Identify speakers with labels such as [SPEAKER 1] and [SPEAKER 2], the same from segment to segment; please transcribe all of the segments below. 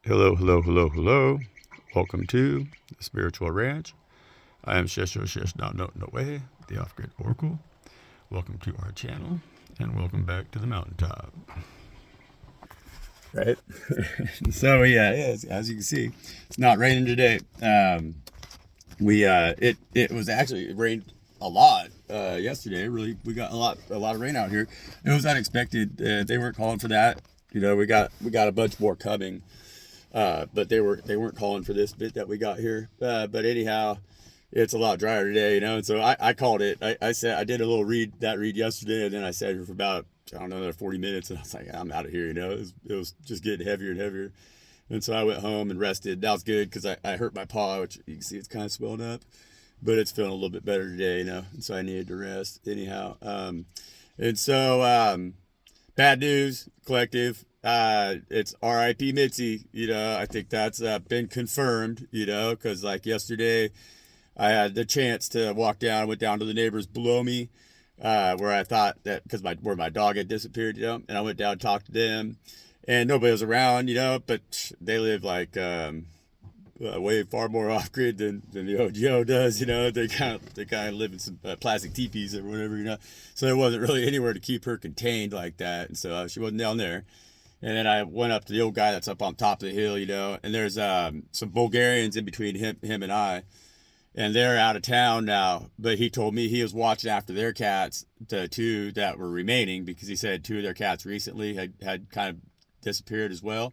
[SPEAKER 1] Hello, hello, hello, hello. Welcome to the Spiritual Ranch. I am Shesh Not No Way, the Off Grid Oracle. Welcome to our channel, and welcome back to the mountaintop. Right. So yeah, as you can see, it's not raining today. It was actually it rained a lot yesterday. Really, we got a lot of rain out here. It was unexpected. They weren't calling for that. We got a bunch more coming. But they weren't calling for this bit that we got here. But anyhow, it's a lot drier today, And so I called it. I said I did a little read yesterday, and then I sat here for about another 40 minutes, and I was like, I'm out of here, It was just getting heavier and heavier, and so I went home and rested. That was good because I hurt my paw, which you can see it's kind of swelled up, but it's feeling a little bit better today, And so I needed to rest anyhow. And so bad news, collective. It's R.I.P. Mitzi. I think that's been confirmed. Because like yesterday, I had the chance to walk down. Went down to the neighbors below me, where I thought that because where my dog had disappeared. And I went down and talked to them, and nobody was around. But they live like way far more off grid than the OGO does. They kind of live in some plastic teepees or whatever. So there wasn't really anywhere to keep her contained like that, and so she wasn't down there. And then I went up to the old guy that's up on top of the hill, and there's some Bulgarians in between him and I, and they're out of town now. But he told me he was watching after their cats, the two that were remaining, because he said two of their cats recently had kind of disappeared as well.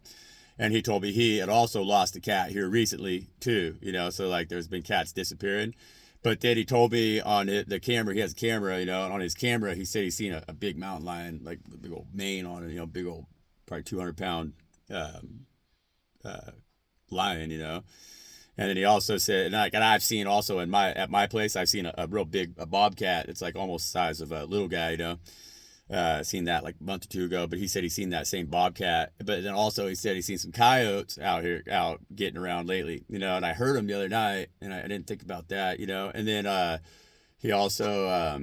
[SPEAKER 1] And he told me he had also lost a cat here recently too, So like there's been cats disappearing. But then he told me on the camera, he has a camera, and on his camera, he said he's seen a big mountain lion, like a big old mane on it, big old, probably 200-pound lion, And then he also said, and I've seen also at my place, I've seen a real big bobcat. It's like almost the size of a little guy, Seen that like a month or two ago, but he said he's seen that same bobcat. But then also he said he's seen some coyotes out getting around lately, And I heard him the other night, and I didn't think about that, And then he also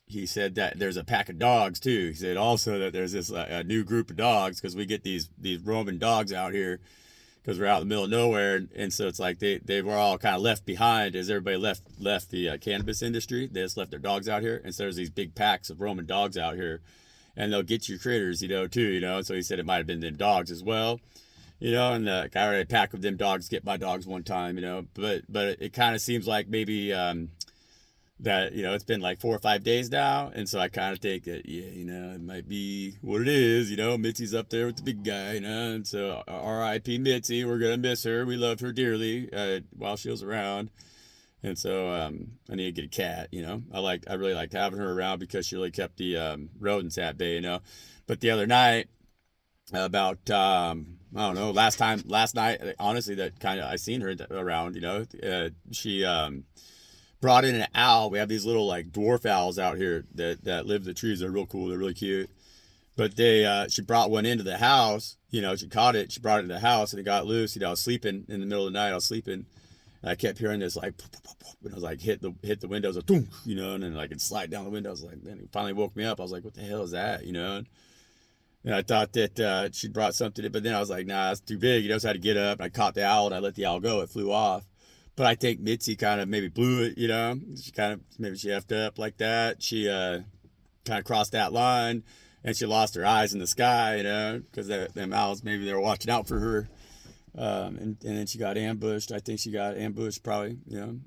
[SPEAKER 1] he said that there's a pack of dogs too. He said also that there's this a new group of dogs because we get these roaming dogs out here because we're out in the middle of nowhere, and so it's like they were all kind of left behind as everybody left the cannabis industry. They just left their dogs out here, and so there's these big packs of roaming dogs out here, and they'll get your critters, too, And so he said it might have been them dogs as well, And I already a pack of them dogs get my dogs one time, But it kind of seems like maybe that it's been like 4 or 5 days now, and so I kind of think that it might be what it is. Mitzi's up there with the big guy, and so R.I.P. Mitzi, we're gonna miss her. We loved her dearly while she was around, and so I need to get a cat. I really liked having her around because she really kept the rodents at bay. But the other night, about I don't know, last night, honestly, that kind of I seen her around. She brought in an owl. We have these little like dwarf owls out here that live in the trees. They're real cool. They're really cute. But she brought one into the house. She caught it. She brought it into the house, and it got loose. I was sleeping in the middle of the night. I was sleeping, and I kept hearing this like, and I was like hit the windows, like, and then like it slide down the windows. Like, then it finally woke me up. I was like, what the hell is that? And I thought that she brought something, but then I was like, nah, it's too big. So I had to get up. And I caught the owl, and I let the owl go. It flew off. But I think Mitzi kind of maybe blew it, She kind of, maybe she effed up like that. She kind of crossed that line, and she lost her eyes in the sky, because them owls, maybe they were watching out for her. And then she got ambushed. I think she got ambushed probably,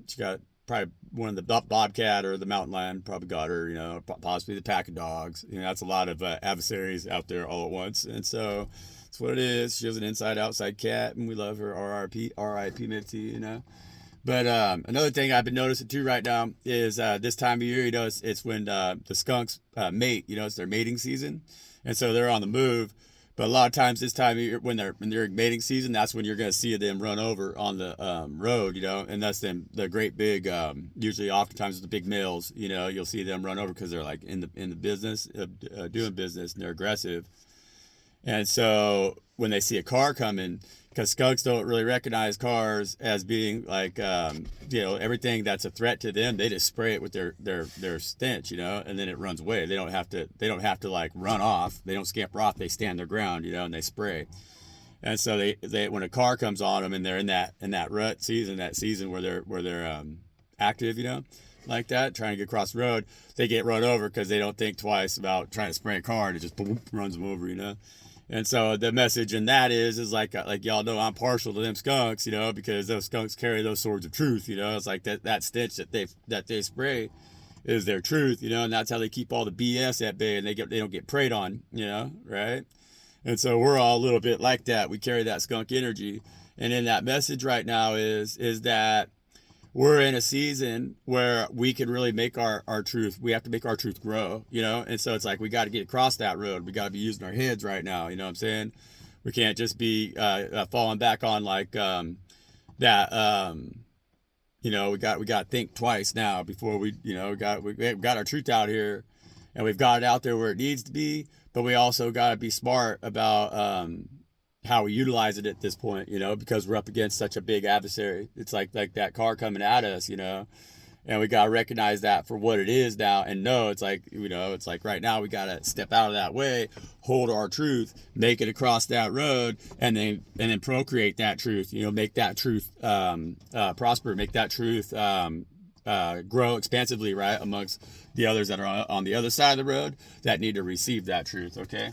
[SPEAKER 1] She got probably one of the bobcat or the mountain lion probably got her, possibly the pack of dogs. That's a lot of adversaries out there all at once. And so that's what it is. She was an inside-outside cat, and we love her. R.I.P. Mitzi, But another thing I've been noticing too right now is this time of year, it's when the skunks mate. It's their mating season, and so they're on the move. But a lot of times this time of year, when they're in mating season, that's when you're going to see them run over on the road. And that's them. The great big, usually oftentimes the big males. You'll see them run over because they're like in the business of doing business, and they're aggressive. And so when they see a car coming, because skunks don't really recognize cars as being like, everything that's a threat to them, they just spray it with their stench, and then it runs away. They don't have to like run off. They don't scamper off. They stand their ground, and they spray. And so they when a car comes on them and they're in that rut season, that season where they're active, like that, trying to get across the road, they get run over because they don't think twice about trying to spray a car and it just boom, runs them over. And so the message in that is like y'all know I'm partial to them skunks, because those skunks carry those swords of truth, It's like that stench that they spray is their truth, and that's how they keep all the BS at bay and they don't get preyed on, right? And so we're all a little bit like that. We carry that skunk energy. And in that message right now is that we're in a season where we can really make our truth. We have to make our truth grow, And so it's like we got to get across that road. We got to be using our heads right now. You know what I'm saying? We can't just be falling back on like that. We got to think twice now before we got our truth out here, and we've got it out there where it needs to be. But we also got to be smart about how we utilize it at this point, because we're up against such a big adversary. It's like that car coming at us, and we got to recognize that for what it is now and know it's like, it's like right now we got to step out of that way, hold our truth, make it across that road, and then procreate that truth, make that truth prosper, make that truth grow expansively, right, amongst the others that are on the other side of the road that need to receive that truth. Okay,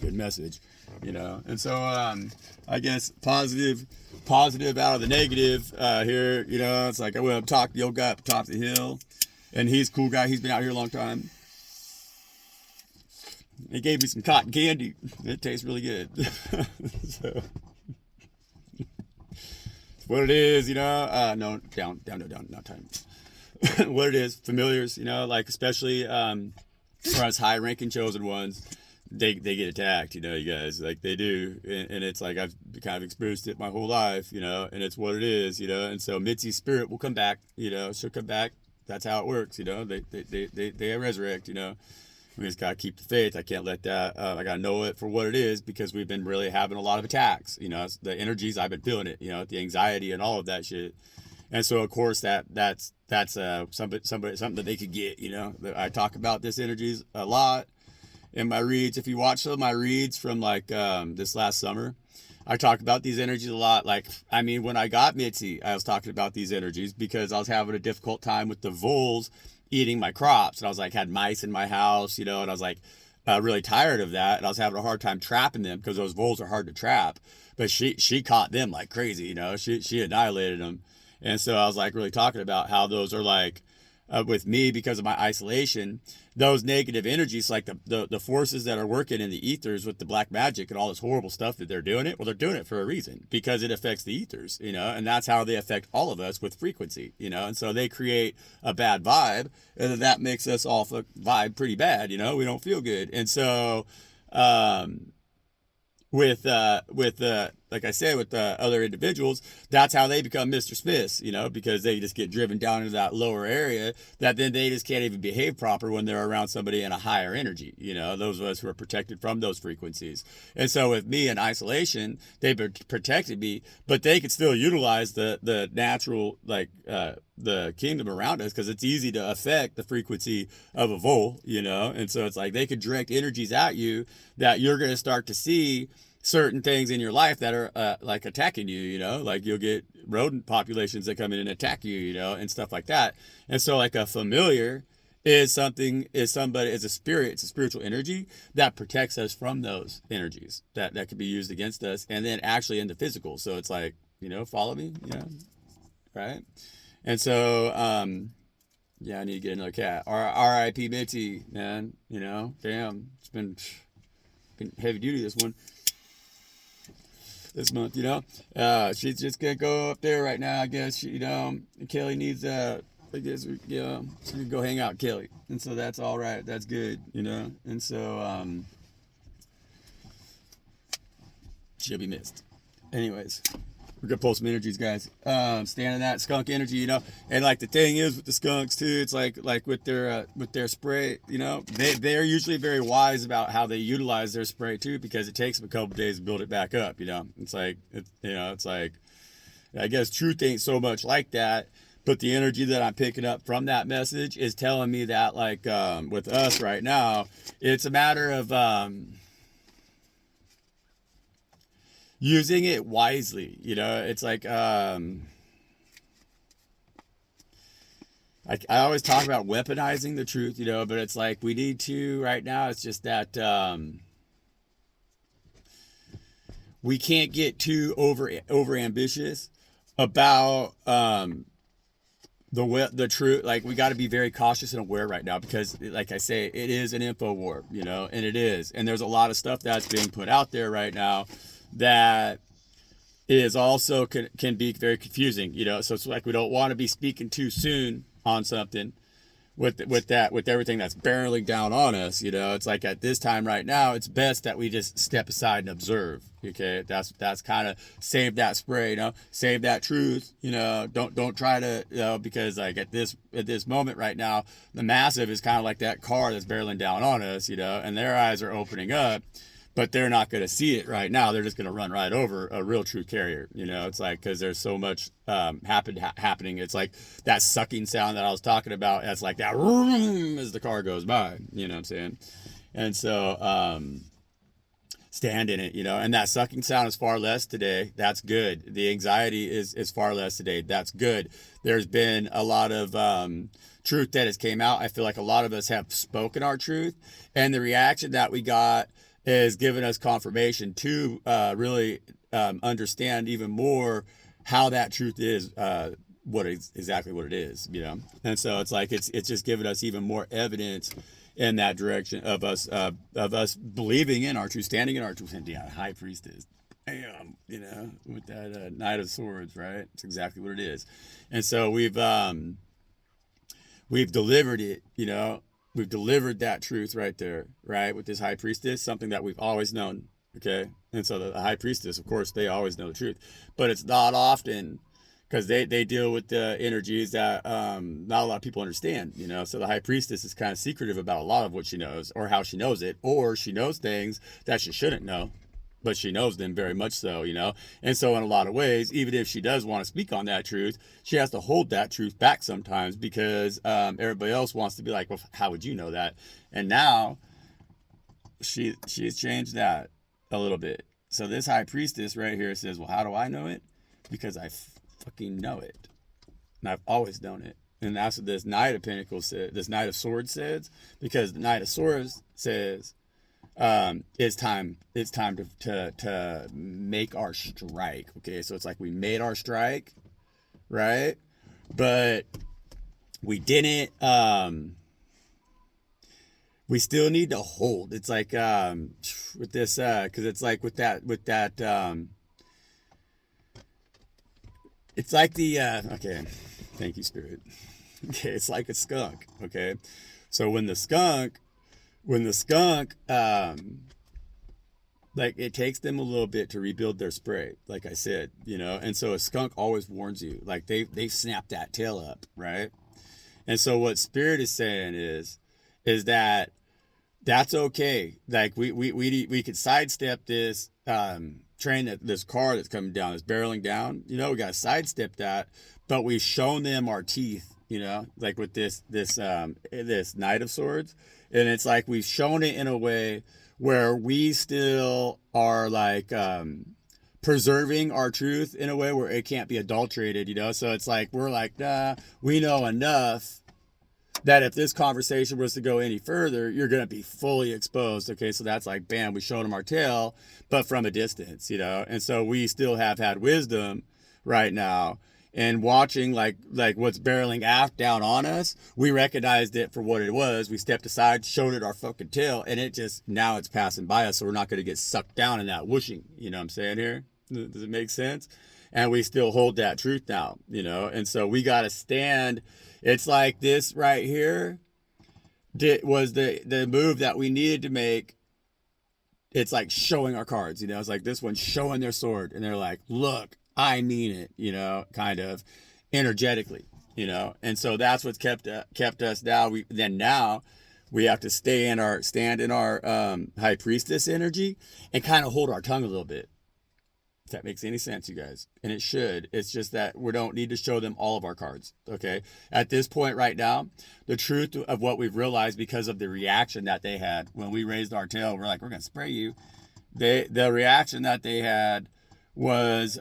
[SPEAKER 1] good message, and so I guess positive out of the negative here. It's like I went up talk to the old guy up top of the hill, and he's a cool guy. He's been out here a long time. He gave me some cotton candy. It tastes really good. So what it is, no, down, not time. What it is, familiars, like especially for us high-ranking chosen ones, they get attacked, you guys, like they do, and it's like I've kind of experienced it my whole life, and it's what it is, and so Mitzi's spirit will come back, she'll come back. That's how it works, they resurrect, We just gotta keep the faith. I can't let that. I gotta know it for what it is because we've been really having a lot of attacks. The energies, I've been feeling it. The anxiety and all of that shit. And so of course that's something that they could get. I talk about this energies a lot in my reads. If you watch some of my reads from like this last summer, I talk about these energies a lot. Like, I mean, when I got Mitzi, I was talking about these energies because I was having a difficult time with the voles eating my crops, and I was like, had mice in my house, and I was like really tired of that, and I was having a hard time trapping them because those voles are hard to trap. But she caught them like crazy, she annihilated them. And so I was like really talking about how those are like with me because of my isolation, those negative energies, like the forces that are working in the ethers with the black magic and all this horrible stuff that they're doing it. Well, they're doing it for a reason because it affects the ethers, and that's how they affect all of us with frequency, and so they create a bad vibe, and that makes us all vibe pretty bad, we don't feel good. And so, with like I said, with other individuals, that's how they become Mr. Smiths, because they just get driven down into that lower area that then they just can't even behave proper when they're around somebody in a higher energy, those of us who are protected from those frequencies. And so with me in isolation, they protected me, but they could still utilize the natural, like, the kingdom around us because it's easy to affect the frequency of a vole, and so it's like they could direct energies at you that you're going to start to see certain things in your life that are like attacking you, like you'll get rodent populations that come in and attack you, and stuff like that. And so like a familiar is a spirit, it's a spiritual energy that protects us from those energies that could be used against us and then actually in the physical. So it's like, follow me, right? And so, yeah, I need to get another cat. R.I.P. Mitzi, man, damn, it's been heavy duty this month, she's just gonna go up there right now, I guess. Kelly needs I guess she can go hang out with Kelly, and so that's all right, that's good, and so she'll be missed. Anyways, we're gonna pull some energies, guys. Stand in that skunk energy, and like the thing is with the skunks too, it's like with their spray, they're usually very wise about how they utilize their spray too, because it takes them a couple days to build it back up. It's like it's like, I guess truth ain't so much like that, but the energy that I'm picking up from that message is telling me that like with us right now, it's a matter of using it wisely. It's like, I always talk about weaponizing the truth, but it's like we need to right now. It's just that we can't get too over ambitious about the truth. Like, we got to be very cautious and aware right now, because, like I say, it is an info war, and it is. And there's a lot of stuff that's being put out there right now that is also can be very confusing, So it's like we don't want to be speaking too soon on something with everything that's barreling down on us. It's like at this time right now, it's best that we just step aside and observe. Okay, that's kind of save that spray, save that truth. Don't try to, because like at this moment right now, the massive is kind of like that car that's barreling down on us, and their eyes are opening up, but they're not going to see it right now. They're just going to run right over a real true carrier. It's like, because there's so much happening. It's like that sucking sound that I was talking about. That's like that as the car goes by. You know what I'm saying? And so stand in it. And that sucking sound is far less today. That's good. The anxiety is far less today. That's good. There's been a lot of truth that has came out. I feel like a lot of us have spoken our truth, and the reaction that we got is giving us confirmation to really understand even more how that truth is, exactly what it is, And so it's like it's just giving us even more evidence in that direction of us believing in our truth, standing in our truth. And yeah, High Priestess, damn, with that Knight of Swords, right? It's exactly what it is. And so we've delivered it, We've delivered that truth right there, right? With this High Priestess, something that we've always known, okay? And so the High Priestess, of course, they always know the truth. But it's not often, because they deal with the energies that not a lot of people understand, So the High Priestess is kind of secretive about a lot of what she knows, or how she knows it, or she knows things that she shouldn't know, but she knows them very much so, And so in a lot of ways, even if she does want to speak on that truth, she has to hold that truth back sometimes, because everybody else wants to be like, well, how would you know that? And now she's changed that a little bit. So this High Priestess right here says, well, how do I know it? Because I fucking know it. And I've always known it. And that's what this Knight of Pentacles said, this Knight of Swords says, because the Knight of Swords says, it's time to make our strike. Okay, so it's like we made our strike, right? But we didn't, we still need to hold. It's like with this, because it's like with that it's like the okay, thank you, Spirit. Okay, it's like a skunk. Okay, so when the skunk like, it takes them a little bit to rebuild their spray, like I said, and so a skunk always warns you, like they snap that tail up, right? And so what Spirit is saying is that that's okay. Like we could sidestep this train, this car that's coming down, that's barreling down, we got to sidestep that, but we've shown them our teeth, like with this Knight of Swords. And it's like we've shown it in a way where we still are like preserving our truth in a way where it can't be adulterated, So it's like we're like, nah, we know enough that if this conversation was to go any further, you're going to be fully exposed. Okay, so that's like, bam, we showed them our tail, but from a distance, And so we still have had wisdom right now. And watching like what's barreling aft down on us, we recognized it for what it was. We stepped aside, showed it our fucking tail, and now it's passing by us, so we're not going to get sucked down in that whooshing. You know what I'm saying here? Does it make sense? And we still hold that truth now, And so we got to stand. It's like this right here was the move that we needed to make. It's like showing our cards, It's like this one showing their sword, and they're like, look, I mean it, kind of energetically, and so that's what's kept us now. Now we have to stand in our High Priestess energy and kind of hold our tongue a little bit. If that makes any sense, you guys, and it should. It's just that we don't need to show them all of our cards. Okay, at this point right now, the truth of what we've realized because of the reaction that they had when we raised our tail, we're like, we're gonna spray you. The reaction that they had was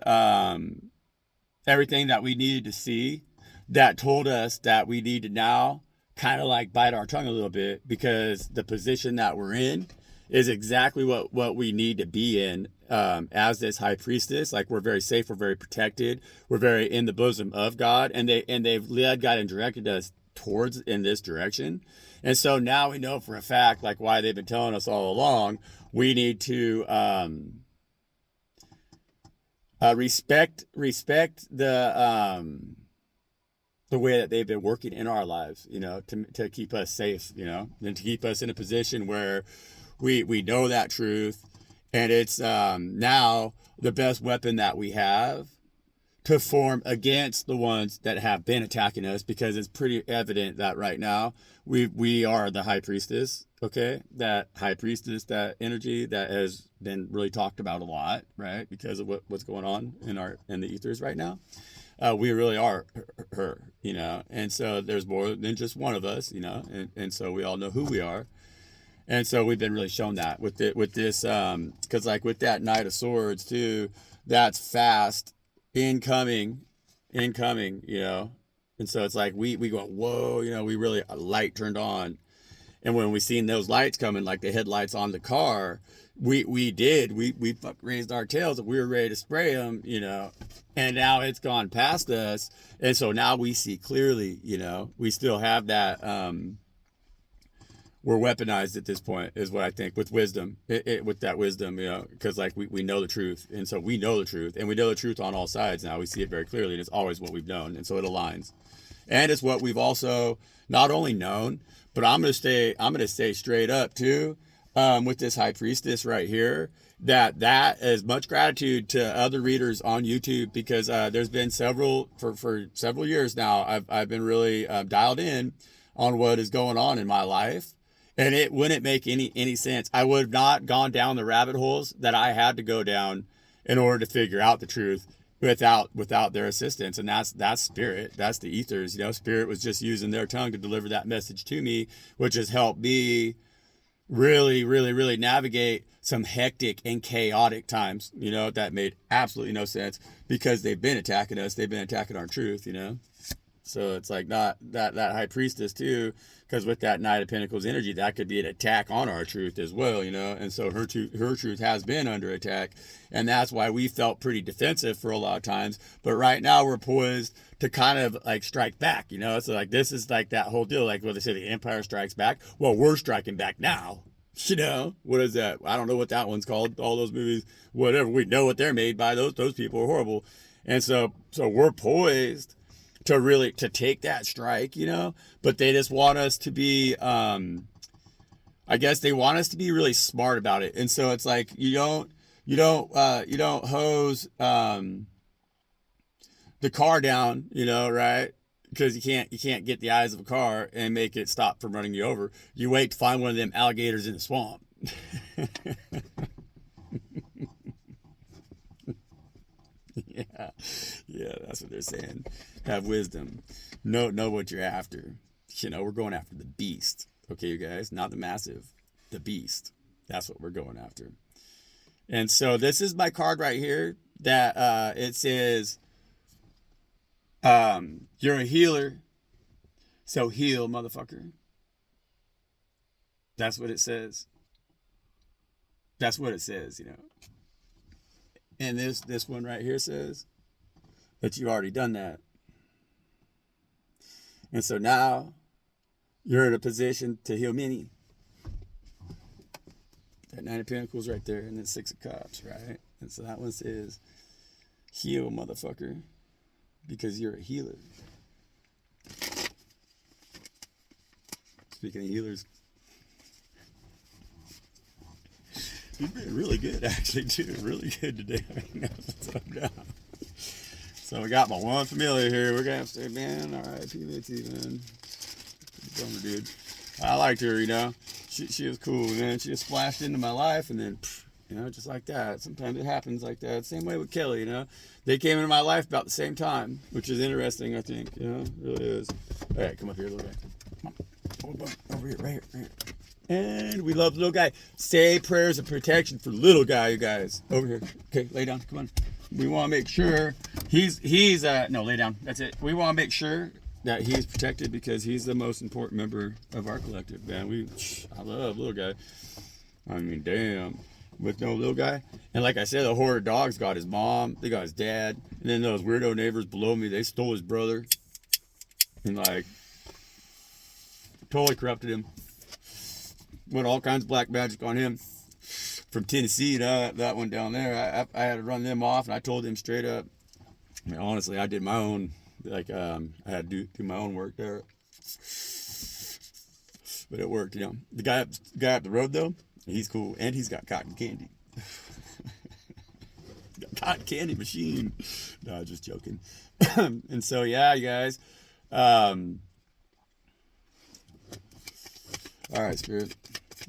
[SPEAKER 1] everything that we needed to see that told us that we need to now kind of like bite our tongue a little bit, because the position that we're in is exactly what we need to be in as this high priestess. Like, we're very safe, we're very protected, we're very in the bosom of God, and they've led God and directed us towards in this direction. And so now we know for a fact, like, why they've been telling us all along, we need to respect the way that they've been working in our lives, to keep us safe, and to keep us in a position where we know that truth. And it's now the best weapon that we have to form against the ones that have been attacking us, because it's pretty evident that right now we are the high priestess, okay? That high priestess, that energy that has been really talked about a lot, right? Because of what's going on in the ethers right now. We really are her, and so there's more than just one of us, and so we all know who we are. And so we've been really shown that with this, because like with that Knight of Swords too, that's fast, incoming, and so it's like we go, whoa, we really, a light turned on. And when we seen those lights coming, like the headlights on the car, we raised our tails and we were ready to spray them, and now it's gone past us. And so now we see clearly, we still have that, we're weaponized at this point, is what I think, with wisdom, with that wisdom, because like we know the truth. And so we know the truth, and we know the truth on all sides now. We see it very clearly, and it's always what we've known. And so it aligns. And it's what we've also not only known, but I'm going to stay straight up too, with this high priestess right here, that is much gratitude to other readers on YouTube, because there's been for several years now, I've been really dialed in on what is going on in my life. And it wouldn't make any sense. I would have not gone down the rabbit holes that I had to go down in order to figure out the truth without their assistance. And that's spirit. That's the ethers. Spirit was just using their tongue to deliver that message to me, which has helped me really, really, really navigate some hectic and chaotic times, that made absolutely no sense, because they've been attacking us. They've been attacking our truth, So it's like not that high priestess too, because with that Knight of Pentacles energy, that could be an attack on our truth as well, And so her truth has been under attack, and that's why we felt pretty defensive for a lot of times. But right now we're poised to kind of like strike back, So like this is like that whole deal, like what they say, the Empire strikes back. Well, we're striking back now. What is that? I don't know what that one's called. All those movies, whatever. We know what they're made by. Those people are horrible, and so we're poised to take that strike, but they just want us to be, I guess they want us to be really smart about it. And so it's like, you don't hose, the car down, right? Because you can't get the eyes of a car and make it stop from running you over. You wait to find one of them alligators in the swamp. Yeah, that's what they're saying. Have wisdom. Know what you're after. We're going after the beast. Okay, you guys, not the massive, the beast. That's what we're going after. And so this is my card right here that it says, you're a healer, so heal, motherfucker. That's what it says. That's what it says, And this one right here says that you've already done that. And so now you're in a position to heal many. That Nine of Pentacles right there, and then Six of Cups, right? And so that one says, heal, motherfucker, because you're a healer. Speaking of healers, you've been really good, actually, too. Really good today. That's up down. So we got my one familiar here. We're gonna have to say, man, all right, PVT, man. Bummer, dude. I liked her, She was cool, man. She just splashed into my life, and then, just like that. Sometimes it happens like that. Same way with Kelly, They came into my life about the same time, which is interesting, I think. It really is. All right, come up here a little bit. Come on. Over here, right here. And we love the little guy. Say prayers of protection for the little guy, you guys. Over here. Okay, lay down. Come on. We want to make sure no, lay down. That's it. We want to make sure that he's protected because he's the most important member of our collective, man. I love little guy. I mean, damn. With no little guy. And like I said, the horror dogs got his mom, they got his dad, and then those weirdo neighbors below me, they stole his brother and like totally corrupted him. Went all kinds of black magic on him from Tennessee. That one down there, I had to run them off, and I told them straight up. I mean, honestly, I did my own, I had to do my own work there, but it worked. The guy up the road though, he's cool, and he's got cotton candy. Got cotton candy machine. No, just joking. And so yeah, you guys. All right, Spirit.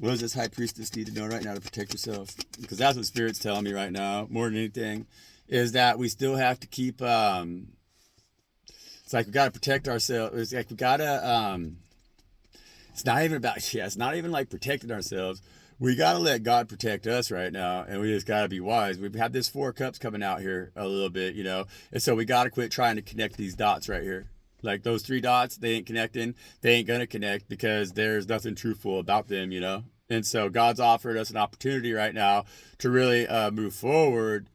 [SPEAKER 1] What does this High Priestess need to know right now to protect herself? Because that's what Spirit's telling me right now, more than anything, is that we still have to keep. It's like we got to protect ourselves. It's like we got to. It's not even about. Yeah, it's not even like protecting ourselves. We got to let God protect us right now, and we just got to be wise. We've had this 4 cups coming out here a little bit, and so we got to quit trying to connect these dots right here. Like those 3 dots, they ain't connecting. They ain't going to connect because there's nothing truthful about them, And so God's offered us an opportunity right now to really move forward.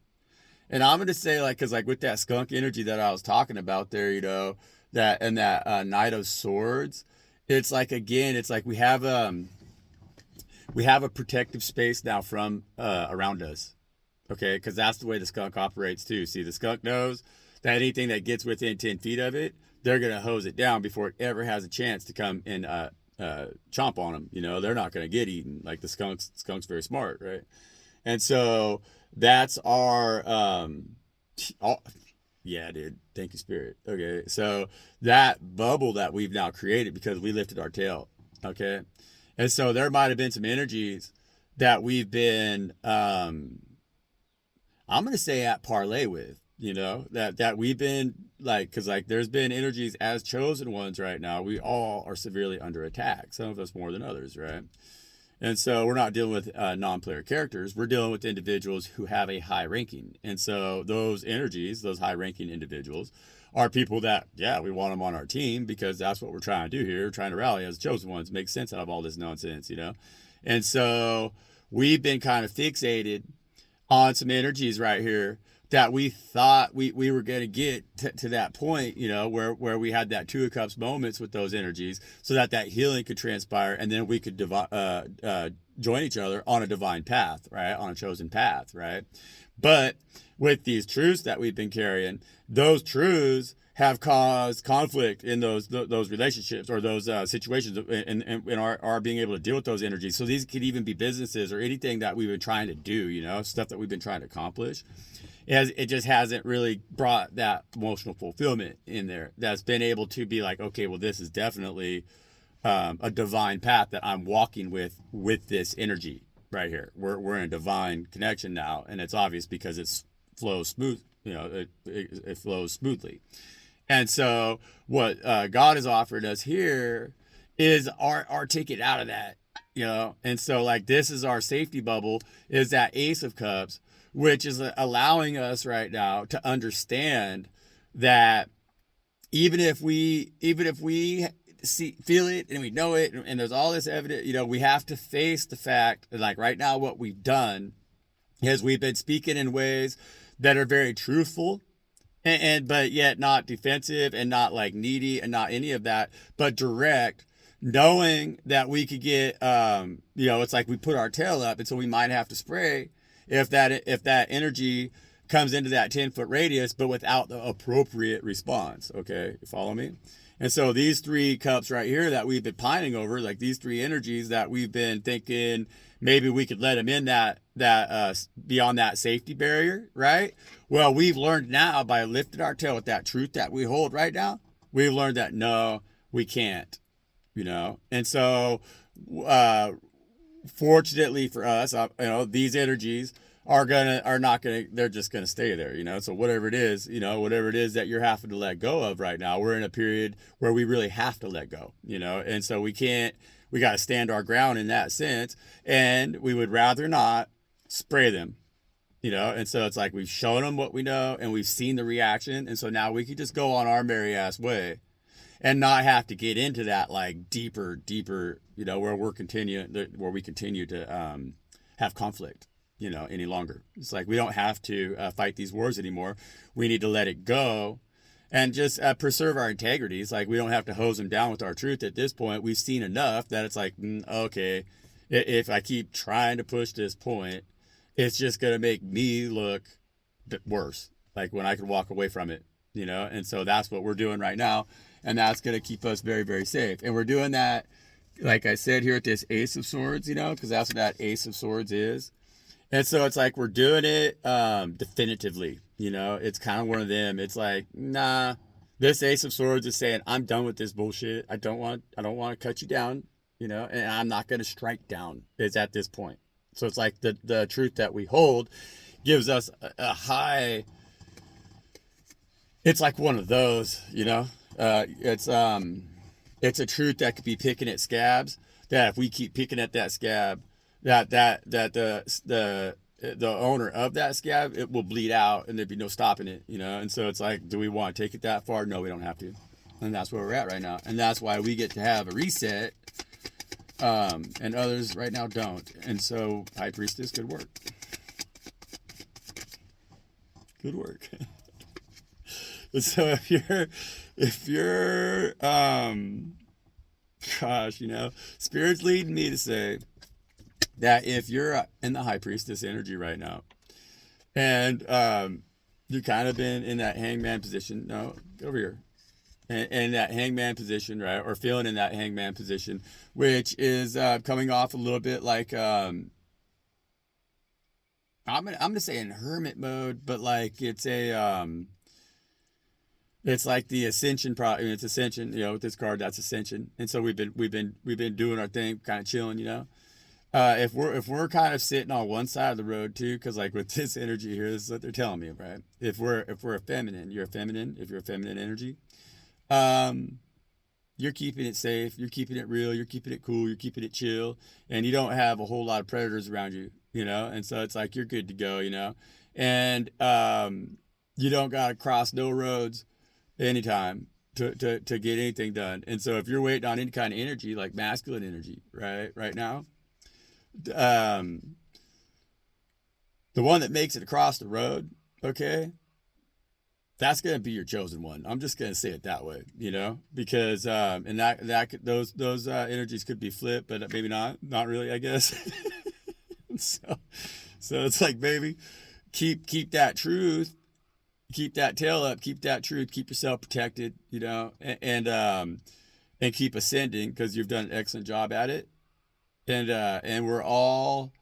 [SPEAKER 1] And I'm going to say, because with that skunk energy that I was talking about there, that and that Knight of Swords, it's like, again, it's like we have a protective space now from around us. Okay, because that's the way the skunk operates too. See, the skunk knows that anything that gets within 10 feet of it, they're going to hose it down before it ever has a chance to come and chomp on them. They're not going to get eaten. Like the skunk's very smart, right? And so that's our, yeah, dude. Thank you, Spirit. Okay, so that bubble that we've now created because we lifted our tail, okay? And so there might have been some energies that we've been, I'm going to say at parlay with, that we've been because there's been energies as chosen ones right now. We all are severely under attack. Some of us more than others, right? And so we're not dealing with non-player characters. We're dealing with individuals who have a high ranking. And so those energies, those high ranking individuals are people that, yeah, we want them on our team because that's what we're trying to do here. We're trying to rally as chosen ones, make sense out of all this nonsense, And so we've been kind of fixated on some energies right here that we thought we were going to get to that point, where we had that 2 of Cups moments with those energies so that healing could transpire and then we could join each other on a divine path, right? On a chosen path, right? But with these truths that we've been carrying, those truths have caused conflict in those relationships or those situations and are being able to deal with those energies. So these could even be businesses or anything that we've been trying to do, stuff that we've been trying to accomplish. It just hasn't really brought that emotional fulfillment in there that's been able to be like, okay, well, this is definitely a divine path that I'm walking with this energy right here. We're in a divine connection now, and it's obvious because it flows smooth. It flows smoothly. And so what God has offered us here is our ticket out of that, And so this is our safety bubble, is that Ace of Cups, which is allowing us right now to understand that even if we feel it and we know it and there's all this evidence, we have to face the fact that right now what we've done is we've been speaking in ways that are very truthful and but yet not defensive and not needy and not any of that, but direct, knowing that we could get it's like we put our tail up and so we might have to spray if that energy comes into that 10-foot radius, but without the appropriate response. Okay, you follow me? And so these 3 cups right here that we've been pining over, these 3 energies that we've been thinking maybe we could let them in that beyond that safety barrier, right? Well, we've learned now by lifting our tail with that truth that we hold right now, we've learned that no, we can't, And so fortunately for us, these energies they're just gonna stay there, So whatever it is that you're having to let go of right now, we're in a period where we really have to let go, And so we can't We got to stand our ground in that sense. And we would rather not spray them, you know? And so it's like we've shown them what we know and we've seen the reaction. And so now we can just go on our merry ass way and not have to get into that like deeper, you know, where we continue to have conflict, you know, any longer. It's like we don't have to fight these wars anymore. We need to let it go and just preserve our integrity. It's like we don't have to hose them down with our truth at this point. We've seen enough that it's like, okay, if I keep trying to push this point, it's just going to make me look worse. Like when I can walk away from it, you know? And so that's what we're doing right now. And that's going to keep us very, very safe. And we're doing that, like I said, here at this Ace of Swords, you know, because that's what that Ace of Swords is. And so it's like we're doing it definitively, you know. It's kind of one of them. It's like, nah, this Ace of Swords is saying, I'm done with this bullshit. I don't want to cut you down, you know, and I'm not going to strike down. It's at this point. So it's like the truth that we hold gives us a high. It's like one of those, you know. It's a truth that could be picking at scabs. That if we keep picking at that scab, that the owner of that scab, it will bleed out and there'd be no stopping it, you know. And so it's like, do we want to take it that far? No, we don't have to. And that's where we're at right now. And that's why we get to have a reset. And others right now don't. And so, High Priestess, good work. Good work. And so if you're gosh, you know, Spirit's leading me to say that if you're in the High Priestess energy right now, and you kind of been in that hangman position, no, get over here, and that hangman position, right, or feeling in that hangman position, which is coming off a little bit like I'm gonna say in hermit mode, but like it's like the ascension it's ascension, you know, with this card, that's ascension. And so we've been doing our thing, kind of chilling, you know. If we're kind of sitting on one side of the road too, because like with this energy here, this is what they're telling me, right? If we're a feminine, you're a feminine. If you're a feminine energy, you're keeping it safe, you're keeping it real, you're keeping it cool, you're keeping it chill, and you don't have a whole lot of predators around you, you know. And so it's like you're good to go, you know. And you don't gotta cross no roads anytime to get anything done. And so if you're waiting on any kind of energy, like masculine energy, right now, the one that makes it across the road, okay, that's gonna be your chosen one. I'm just gonna say it that way, you know, because and those energies could be flipped, but maybe not really, I guess. so it's like, baby, keep that truth, keep that tail up, keep that truth, keep yourself protected, you know, and keep ascending because you've done an excellent job at it. And we're all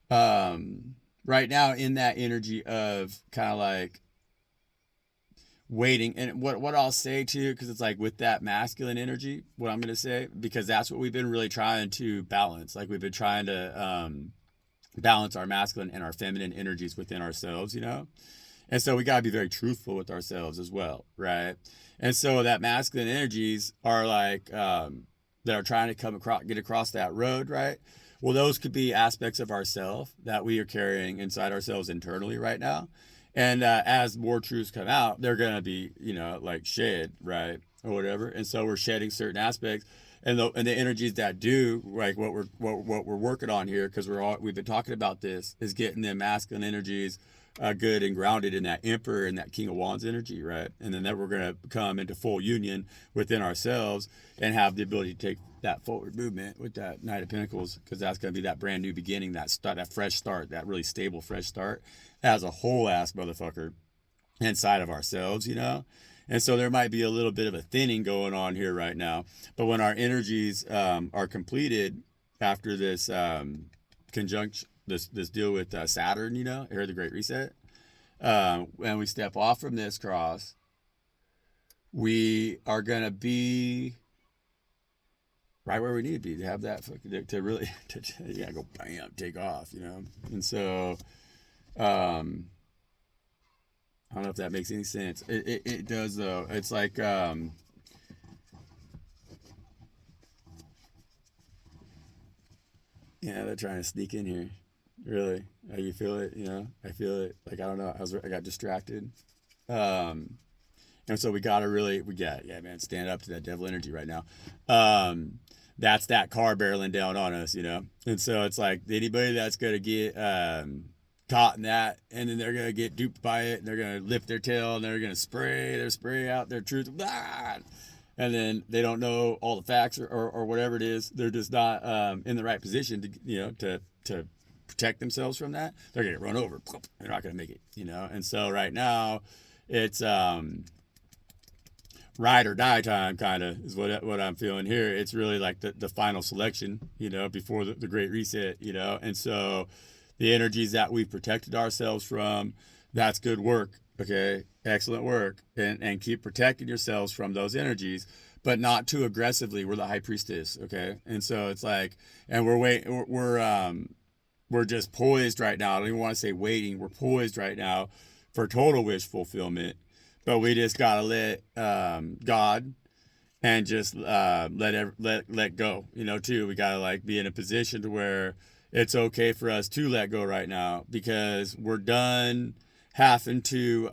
[SPEAKER 1] right now in that energy of kind of like waiting. And what I'll say too, because it's like with that masculine energy, what I'm gonna say, because that's what we've been really trying to balance. Like we've been trying to balance our masculine and our feminine energies within ourselves, you know. And so we got to be very truthful with ourselves as well, right? And so that masculine energies are like that are trying to get across that road, right? Well, those could be aspects of ourself that we are carrying inside ourselves internally right now. And as more truths come out, they're gonna be, you know, like shed, right, or whatever. And so we're shedding certain aspects, and the energies that do, like what we're working on here, because we've been talking about this, is getting the masculine energies good and grounded in that Emperor and that King of Wands energy, right? And then that we're going to come into full union within ourselves and have the ability to take that forward movement with that Knight of Pentacles, because that's going to be that brand new beginning, that fresh start, that really stable fresh start as a whole ass motherfucker inside of ourselves, you know? And so there might be a little bit of a thinning going on here right now. But when our energies are completed after this conjunction, this deal with Saturn, you know, here the Great Reset, when we step off from this cross, we are going to be right where we need to be to have that, to really, yeah, go bam, take off, you know? And so, I don't know if that makes any sense. It does though. It's like Yeah, they're trying to sneak in here. Really, you feel it? I feel it. Like I don't know. I got distracted. Um, and so we gotta really, yeah, man, stand up to that devil energy right now. Um, that's that car barreling down on us. And so it's like anybody that's gonna get caught in that, and then they're gonna get duped by it, and they're gonna lift their tail, and they're gonna spray out their truth. And then they don't know all the facts or whatever it is. They're just not in the right position to protect themselves from that. They're gonna get run over. They're not gonna make it. And so right now, it's ride or die time, kind of is what I'm feeling here. It's really like the final selection, before the great reset, and so the energies that we've protected ourselves from, that's good work. Okay, excellent work, and keep protecting yourselves from those energies, but not too aggressively. We're the high priestess. Okay, and so it's like, and we're just poised right now. I don't even want to say waiting. We're poised right now for total wish fulfillment. But we just gotta let God and just let go. Too. We gotta like be in a position to where it's okay for us to let go right now, because we're done having to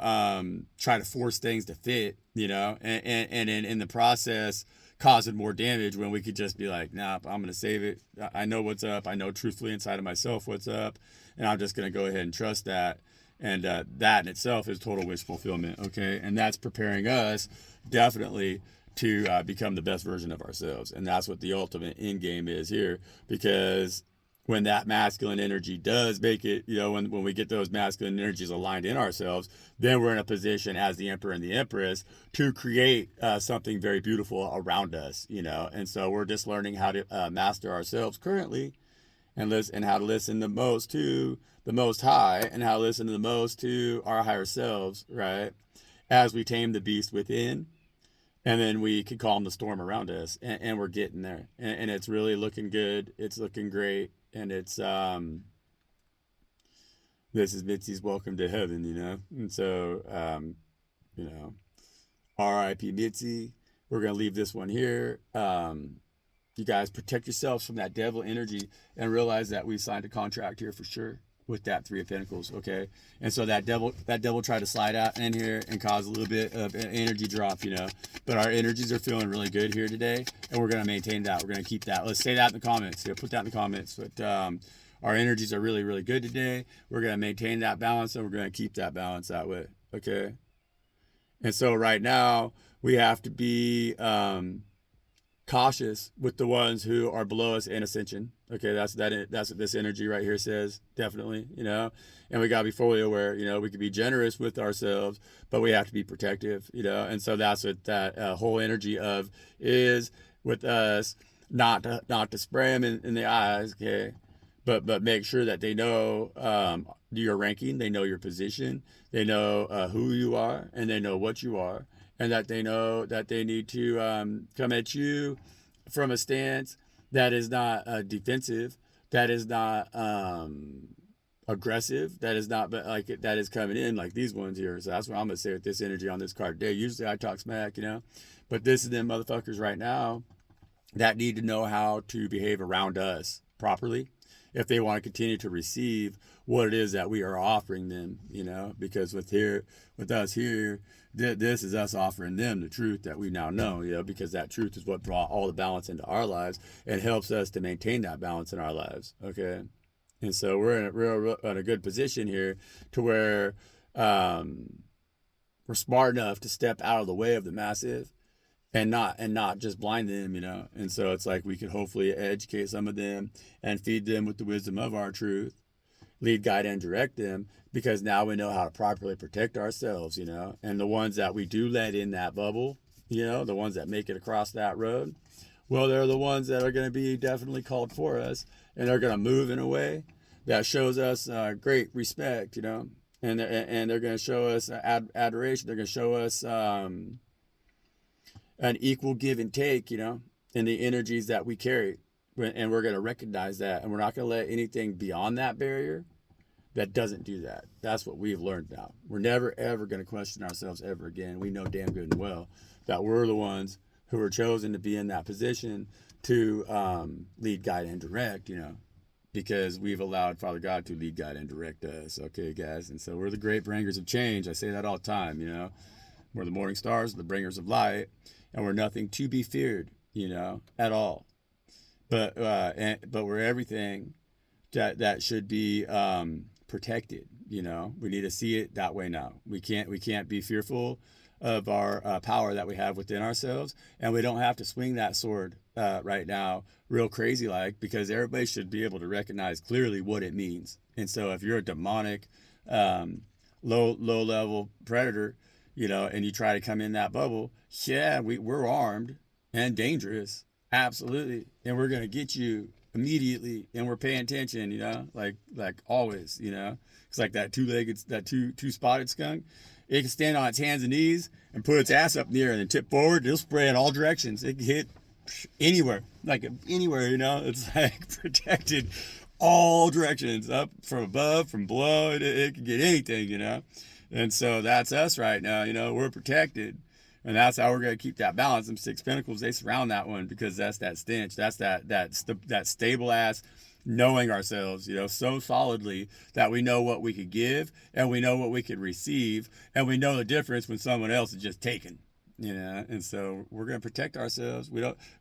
[SPEAKER 1] try to force things to fit. And in the process causing more damage, when we could just be like, nah, I'm gonna save it. I know what's up. I know truthfully inside of myself what's up, and I'm just gonna go ahead and trust that. And that in itself is total wish fulfillment. Okay, and that's preparing us definitely to become the best version of ourselves. And that's what the ultimate end game is here, because when that masculine energy does make it, when we get those masculine energies aligned in ourselves, then we're in a position as the emperor and the empress to create something very beautiful around us. And so we're just learning how to master ourselves currently, and how to listen the most to the Most High, and how to listen to the most to our higher selves, right? As we tame the beast within, and then we can calm the storm around us, and we're getting there, and it's really looking good. It's looking great, and it's this is Mitzi's welcome to heaven, and so you know, R.I.P. Mitzi. We're gonna leave this one here. You guys protect yourselves from that devil energy, and realize that we signed a contract here for sure with that Three of Pentacles. Okay, and so that devil tried to slide out in here and cause a little bit of an energy drop, but our energies are feeling really good here today, and we're going to maintain that. We're going to keep that. Let's say that in the comments. Put that in the comments. But our energies are really, really good today. We're going to maintain that balance, and we're going to keep that balance that way. Okay, and so right now we have to be cautious with the ones who are below us in ascension. Okay, that's what this energy right here says, definitely, and we got to be fully aware. We can be generous with ourselves, but we have to be protective, and so that's what that whole energy of is with us, not to spray them in the eyes. Okay, but make sure that they know your ranking, they know your position, they know who you are, and they know what you are, and that they know that they need to come at you from a stance that is not defensive, that is not aggressive, that is not like that is coming in like these ones here. So that's what I'm gonna say with this energy on this card today. Usually I talk smack, but this is them motherfuckers right now that need to know how to behave around us properly if they want to continue to receive what it is that we are offering them, because with us here, this is us offering them the truth that we now know, because that truth is what brought all the balance into our lives and helps us to maintain that balance in our lives. Okay. And so we're in a good position here to where we're smart enough to step out of the way of the massive and not just blind them, and so it's like we could hopefully educate some of them and feed them with the wisdom of our truth, lead, guide, and direct them, because now we know how to properly protect ourselves, and the ones that we do let in that bubble, the ones that make it across that road, well, they're the ones that are going to be definitely called for us, and they're going to move in a way that shows us great respect, and they're going to show us adoration. They're going to show us an equal give and take, in the energies that we carry. And we're going to recognize that. And we're not going to let anything beyond that barrier that doesn't do that. That's what we've learned now. We're never, ever going to question ourselves ever again. We know damn good and well that we're the ones who are chosen to be in that position to lead, guide, and direct, because we've allowed Father God to lead, guide, and direct us. Okay, guys. And so we're the great bringers of change. I say that all the time, you know. We're the morning stars, the bringers of light, and we're nothing to be feared, you know, at all. But we're everything that should be protected. You know, we need to see it that way now. We can't be fearful of our power that we have within ourselves, and we don't have to swing that sword right now real crazy like, because everybody should be able to recognize clearly what it means. And so if you're a demonic low level predator, you know, and you try to come in that bubble, yeah, we're armed and dangerous, absolutely, and we're gonna get you immediately, and we're paying attention, you know, like always, you know. It's like that two spotted skunk. It can stand on its hands and knees and put its ass up in the air and then tip forward. It'll spray in all directions. It can hit anywhere, like anywhere, you know. It's like protected all directions, up from above, from below. It can get anything, you know. And so that's us right now, you know. We're protected. And that's how we're going to keep that balance. Them 6 pentacles, they surround that one, because that's that stench. That's that stable ass knowing ourselves, you know, so solidly that we know what we could give and we know what we could receive, and we know the difference when someone else is just taken, you know. And so we're going to protect ourselves.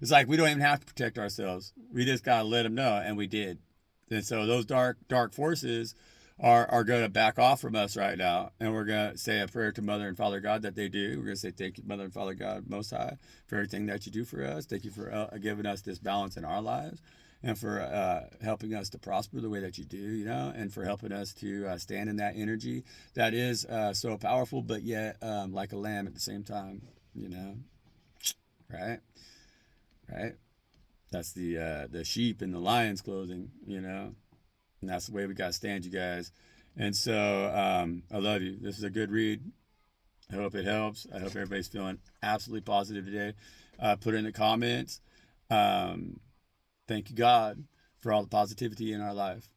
[SPEAKER 1] It's like we don't even have to protect ourselves. We just got to let them know, and we did. And so those dark forces are going to back off from us right now, and we're going to say a prayer to Mother and Father God that they do. We're going to say, thank you, Mother and Father God Most High, for everything that you do for us. Thank you for giving us this balance in our lives, and for helping us to prosper the way that you do, you know, and for helping us to stand in that energy that is so powerful, but yet like a lamb at the same time, you know, right? That's the sheep in the lion's clothing, you know. And that's the way we got to stand, you guys. And so I love you. This is a good read. I hope it helps. I hope everybody's feeling absolutely positive today. Put it in the comments. Thank you, God, for all the positivity in our life.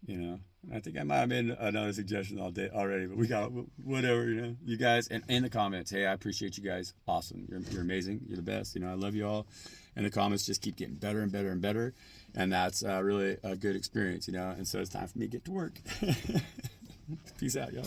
[SPEAKER 1] You know, I think I might have made another suggestion all day already, but we got whatever, you know. You guys, and in the comments, hey, I appreciate you guys. Awesome. You're amazing. You're the best. You know, I love you all. And the comments just keep getting better and better and better. And that's really a good experience, you know. And so it's time for me to get to work. Peace out, y'all.